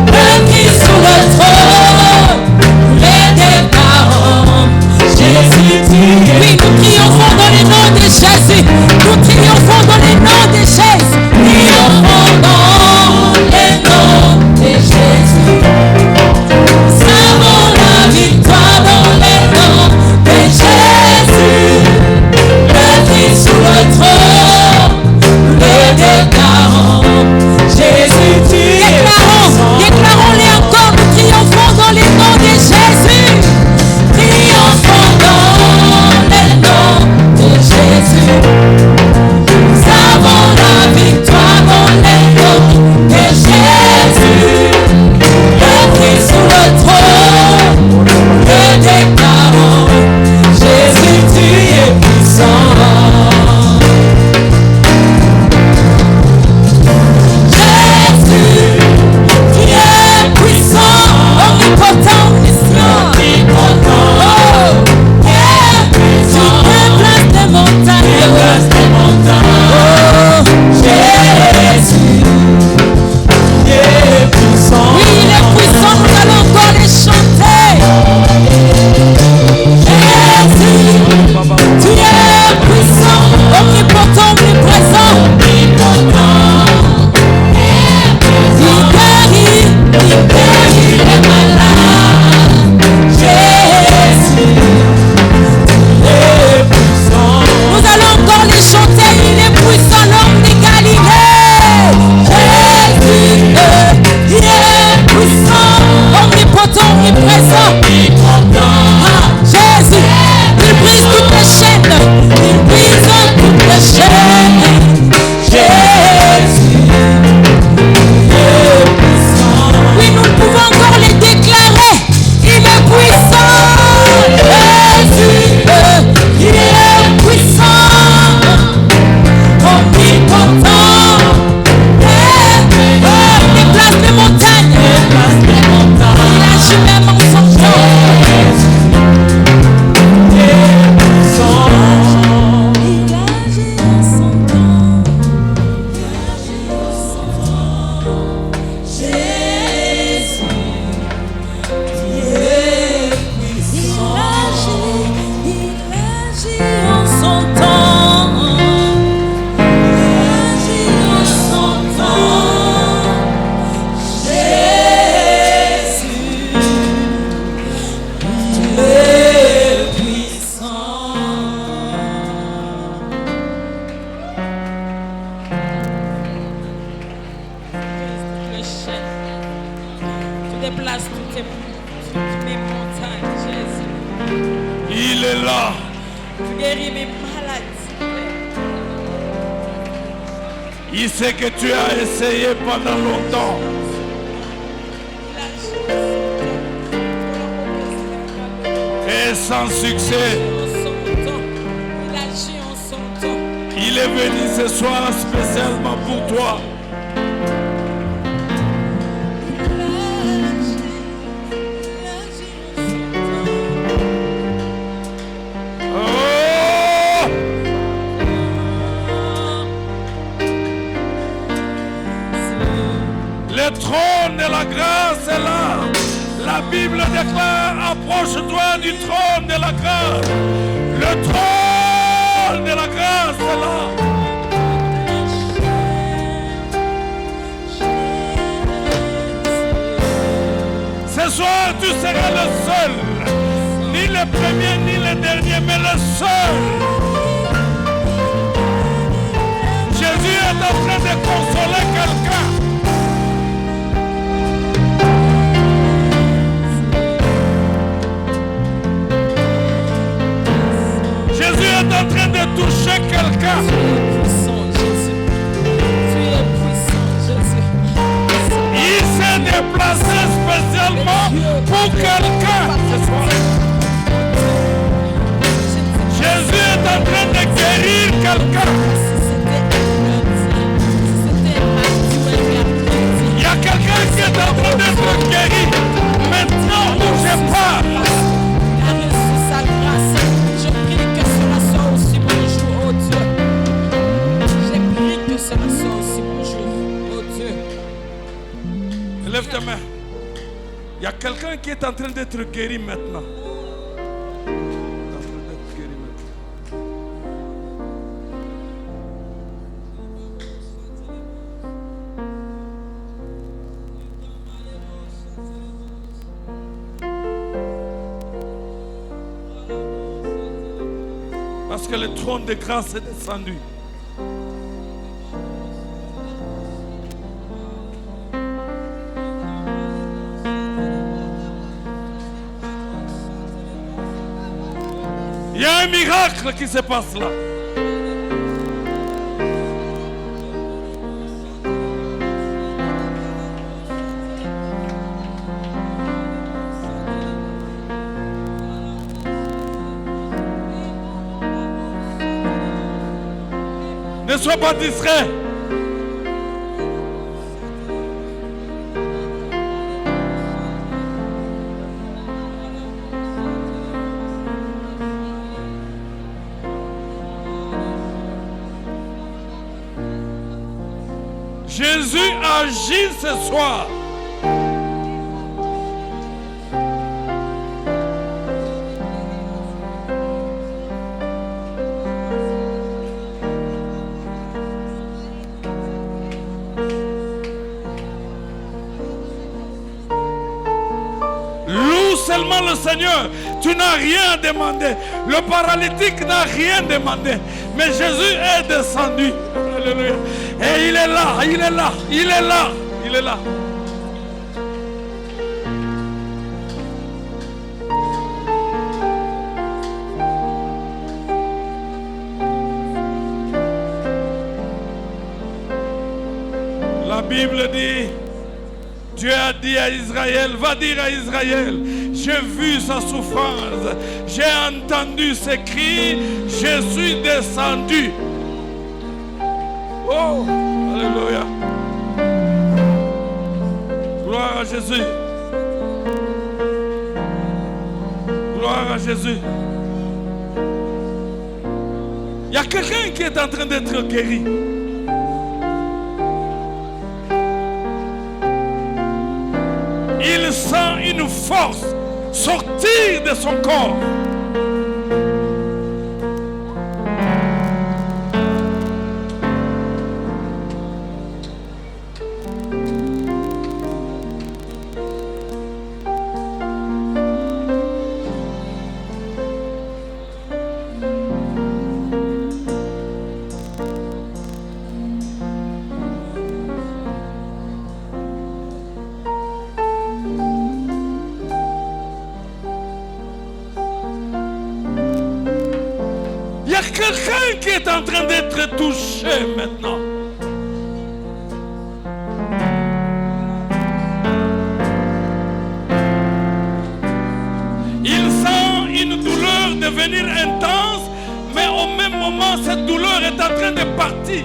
Le Christ sous le trône, les départs. Jésus, tu es. Oui, nous triomphons dans les noms de Jésus. est là. Tu guéris mes maladies, Père. Il sait que tu as essayé pendant longtemps. Et sans succès. Il agit en son temps. Il est venu ce soir spécialement pour toi. Oh! Le trône de la grâce est là. La Bible déclare, approche-toi du trône de la grâce. Le trône de la grâce est là. Ce soir, tu seras le seul. Ni le premier, ni le dernier, mais le seul. Jésus est en train de consoler quelqu'un. Jésus est en train de toucher quelqu'un. Tu es puissant, Jésus. Tu es puissant, Jésus. Il s'est déplacé spécialement pour quelqu'un ce soir. Jésus est en train de guérir quelqu'un. Il y a quelqu'un qui est en train d'être guéri. Maintenant où je parle, Il a reçu sa grâce. Je prie que cela soit aussi mon jour, oh Dieu. Je prie que cela soit aussi mon jour, oh Dieu. lève tes mains. Il y a quelqu'un qui est en train d'être guéri maintenant. Parce que le trône de grâce est descendu. Il y a un miracle qui se passe là. Ne sois pas distrait. Jésus agit ce soir. Loue seulement le Seigneur. Tu n'as rien demandé. Le paralytique n'a rien demandé. Mais Jésus est descendu. Alléluia. Et il est là, il est là, il est là, il est là. La Bible dit, Dieu a dit à Israël, va dire à Israël, j'ai vu sa souffrance, j'ai entendu ses cris, je suis descendu. Oh, alléluia. Gloire à Jésus. Gloire à Jésus. Il y a quelqu'un qui est en train d'être guéri. Il sent une force sortir de son corps. quelqu'un qui est en train d'être touché maintenant. Il sent une douleur devenir intense, mais au même moment, cette douleur est en train de partir.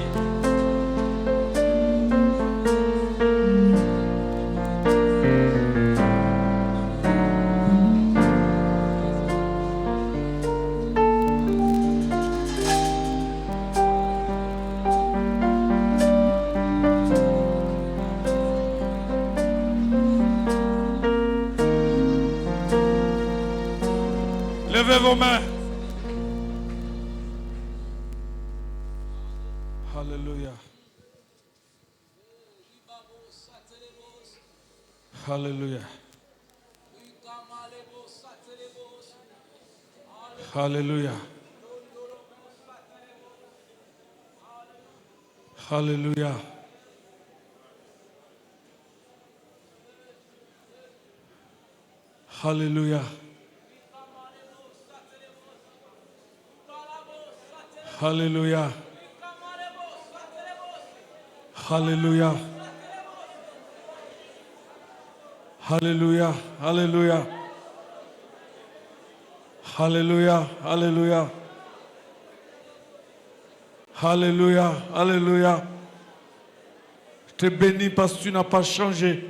Levez vos mains. Alléluia. Alléluia. Alléluia. Alléluia. Alléluia. Alléluia. Alléluia. Alléluia. Alléluia. Alléluia. Alléluia. Alléluia. Alléluia. Je te bénis parce que tu n'as pas changé.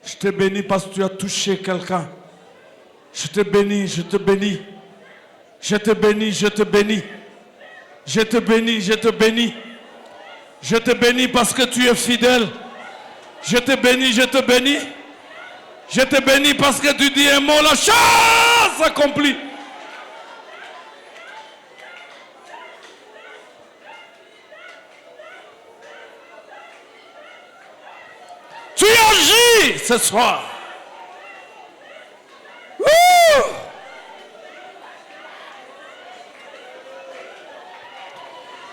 Je te bénis parce que tu as touché quelqu'un. Je te bénis, je te bénis. Je te bénis, je te bénis. Je te bénis, je te bénis. Je te bénis parce que tu es fidèle. Je te bénis, je te bénis. Je te bénis parce que tu dis un mot, la chose s'accomplit. Tu agis ce soir. Wouh!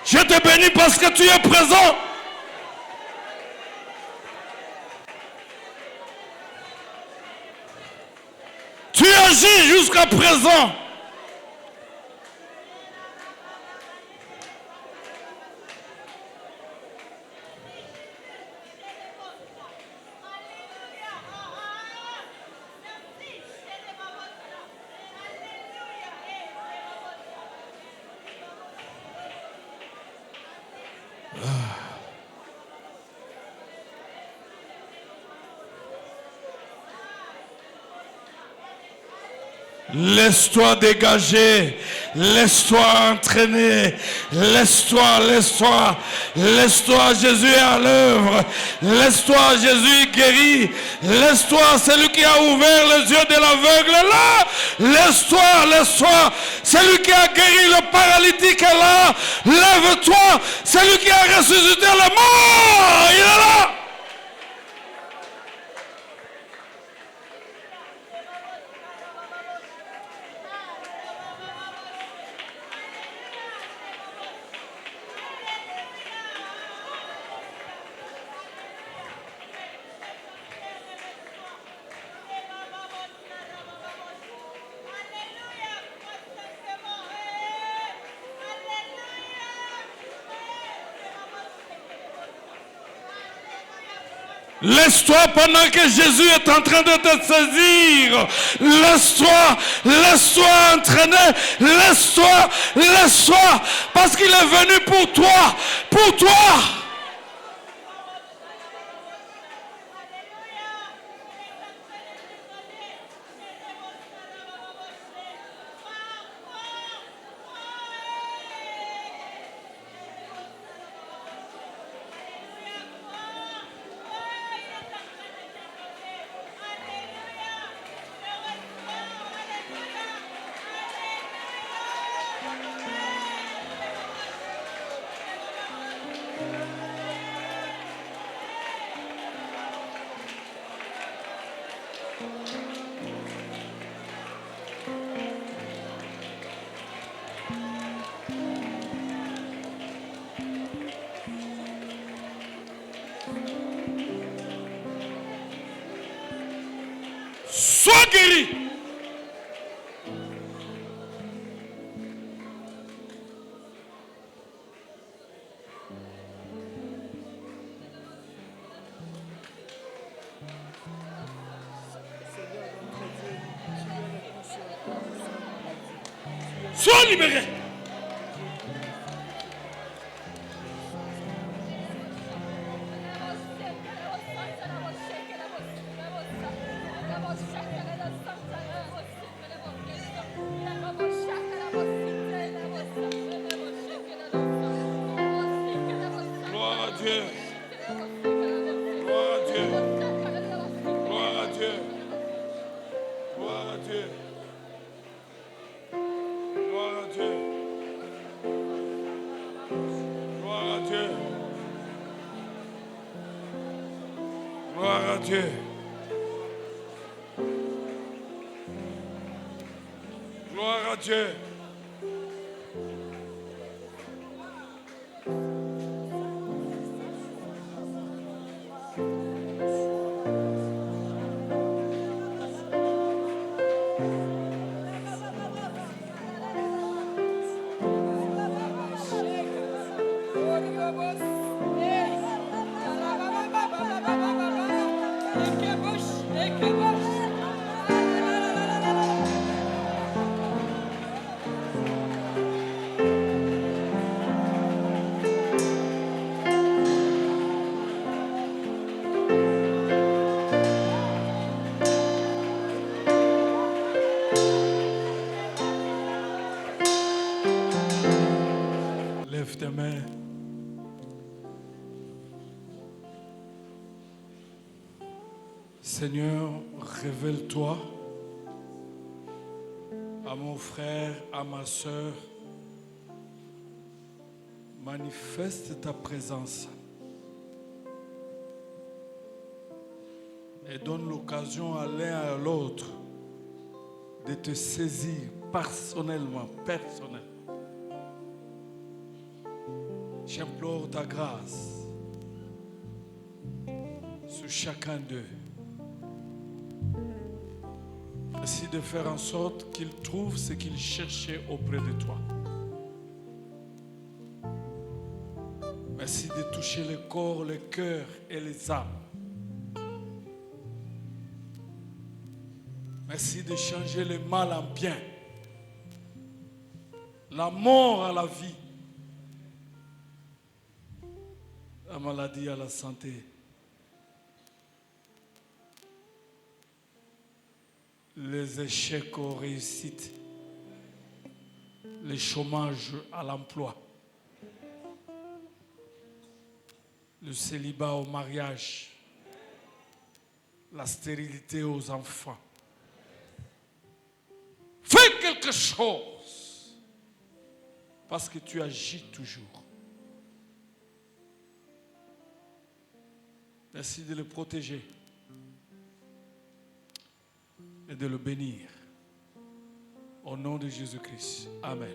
Je te bénis parce que tu es présent. Tu agis jusqu'à présent. Laisse-toi dégager, laisse-toi entraîner, laisse-toi, laisse-toi, laisse-toi, Jésus est à l'œuvre, laisse-toi, Jésus guérit, laisse-toi, celui qui a ouvert les yeux de l'aveugle est là, laisse-toi, laisse-toi, celui qui a guéri le paralytique est là, lève-toi, celui qui a ressuscité le mort, il est là. Laisse-toi pendant que Jésus est en train de te saisir. Laisse-toi, laisse-toi entraîner. Laisse-toi, laisse-toi. Parce qu'il est venu pour toi. Pour toi. Sois guéri. Sois libéré. Gloire à Dieu. Gloire à Dieu. Gloire à Dieu. Gloire à Dieu. Gloire à Dieu. Gloire à Dieu. Gloire à Dieu. Gloire à Dieu. Lève tes mains. Seigneur, révèle-toi à mon frère, à ma soeur. Manifeste ta présence et donne l'occasion à l'un et à l'autre de te saisir personnellement. J'implore ta grâce sur chacun d'eux. Merci de faire en sorte qu'ils trouvent ce qu'ils cherchaient auprès de toi. Merci de toucher le corps, le cœur et les âmes. Merci de changer le mal en bien, la mort à la vie, la maladie à la santé. Les échecs aux réussites, le chômage à l'emploi, le célibat au mariage, la stérilité aux enfants. Fais quelque chose parce que tu agis toujours. Merci de le protéger et de le bénir. Au nom de Jésus-Christ. Amen.